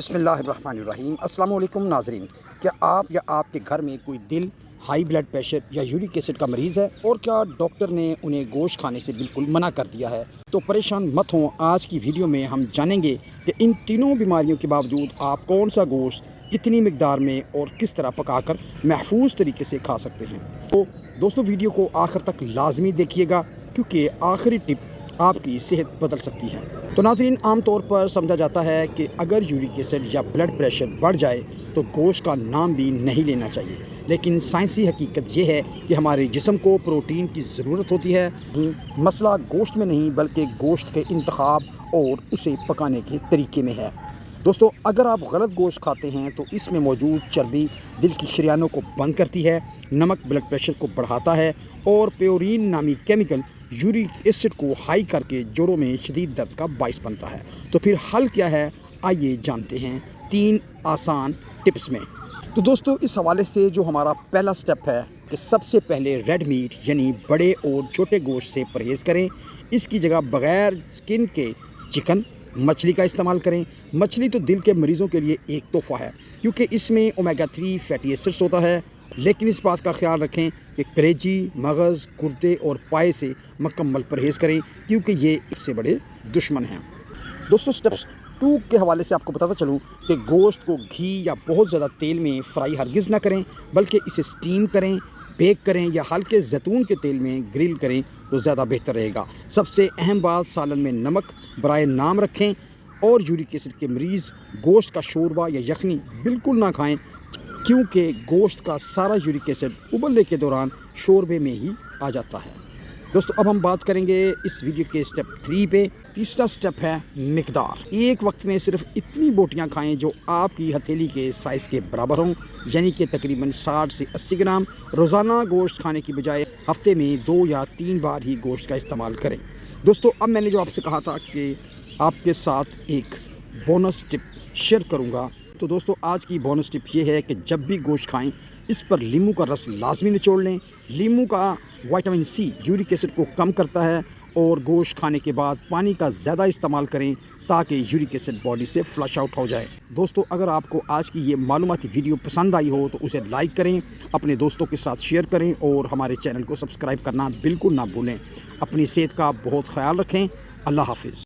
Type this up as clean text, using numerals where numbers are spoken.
بسم اللہ الرحمن الرحیم۔ السلام علیکم ناظرین، کیا آپ یا آپ کے گھر میں کوئی دل، ہائی بلڈ پریشر یا یورک ایسڈ کا مریض ہے اور کیا ڈاکٹر نے انہیں گوشت کھانے سے بالکل منع کر دیا ہے؟ تو پریشان مت ہوں، آج کی ویڈیو میں ہم جانیں گے کہ ان تینوں بیماریوں کے باوجود آپ کون سا گوشت کتنی مقدار میں اور کس طرح پکا کر محفوظ طریقے سے کھا سکتے ہیں۔ تو دوستو ویڈیو کو آخر تک لازمی دیکھیے گا کیونکہ آخری ٹپ آپ کی صحت بدل سکتی ہے۔ تو ناظرین، عام طور پر سمجھا جاتا ہے کہ اگر یورک ایسڈ یا بلڈ پریشر بڑھ جائے تو گوشت کا نام بھی نہیں لینا چاہیے، لیکن سائنسی حقیقت یہ ہے کہ ہمارے جسم کو پروٹین کی ضرورت ہوتی ہے۔ مسئلہ گوشت میں نہیں بلکہ گوشت کے انتخاب اور اسے پکانے کے طریقے میں ہے۔ دوستو، اگر آپ غلط گوشت کھاتے ہیں تو اس میں موجود چربی دل کی شریانوں کو بند کرتی ہے، نمک بلڈ پریشر کو بڑھاتا ہے اور پیورین نامی کیمیکل یورک ایسڈ کو ہائی کر کے جوڑوں میں شدید درد کا باعث بنتا ہے۔ تو پھر حل کیا ہے، آئیے جانتے ہیں 3 آسان ٹپس میں۔ تو دوستو، اس حوالے سے جو ہمارا پہلا سٹیپ ہے کہ سب سے پہلے ریڈ میٹ یعنی بڑے اور چھوٹے گوشت سے پرہیز کریں۔ اس کی جگہ بغیر سکن کے چکن، مچھلی کا استعمال کریں۔ مچھلی تو دل کے مریضوں کے لیے ایک تحفہ ہے کیونکہ اس میں اومیگا 3 فیٹی ایسڈز ہوتا ہے، لیکن اس بات کا خیال رکھیں کہ کلیجی، مغز، گردے اور پائے سے مکمل پرہیز کریں کیونکہ یہ اس سے بڑے دشمن ہیں۔ دوستو، سٹیپس 2 کے حوالے سے آپ کو بتاتا چلوں کہ گوشت کو گھی یا بہت زیادہ تیل میں فرائی ہرگز نہ کریں، بلکہ اسے سٹیم کریں، بیک کریں یا ہلکے زیتون کے تیل میں گرل کریں تو زیادہ بہتر رہے گا۔ سب سے اہم بات، سالن میں نمک برائے نام رکھیں اور یورک ایسڈ کے مریض گوشت کا شوربہ یا یخنی بالکل نہ کھائیں کیونکہ گوشت کا سارا یورک ایسڈ ابلنے کے دوران شوربے میں ہی آ جاتا ہے۔ دوستو، اب ہم بات کریں گے اس ویڈیو کے سٹیپ 3 پہ۔ تیسرا سٹیپ ہے مقدار۔ ایک وقت میں صرف اتنی بوٹیاں کھائیں جو آپ کی ہتھیلی کے سائز کے برابر ہوں، یعنی کہ تقریباً 60 سے 80 گرام۔ روزانہ گوشت کھانے کی بجائے ہفتے میں 2 یا 3 بار ہی گوشت کا استعمال کریں۔ دوستو، اب میں نے جو آپ سے کہا تھا کہ آپ کے ساتھ ایک بونس ٹپ شیئر کروں گا، تو دوستو آج کی بونس ٹپ یہ ہے کہ جب بھی گوشت کھائیں اس پر لیموں کا رس لازمی نچوڑ لیں۔ لیموں کا وٹامن سی یورک ایسڈ کو کم کرتا ہے اور گوشت کھانے کے بعد پانی کا زیادہ استعمال کریں تاکہ یورک ایسڈ باڈی سے فلش آؤٹ ہو جائے۔ دوستو، اگر آپ کو آج کی یہ معلوماتی ویڈیو پسند آئی ہو تو اسے لائک کریں، اپنے دوستوں کے ساتھ شیئر کریں اور ہمارے چینل کو سبسکرائب کرنا بالکل نہ بھولیں۔ اپنی صحت کا بہت خیال رکھیں۔ اللہ حافظ۔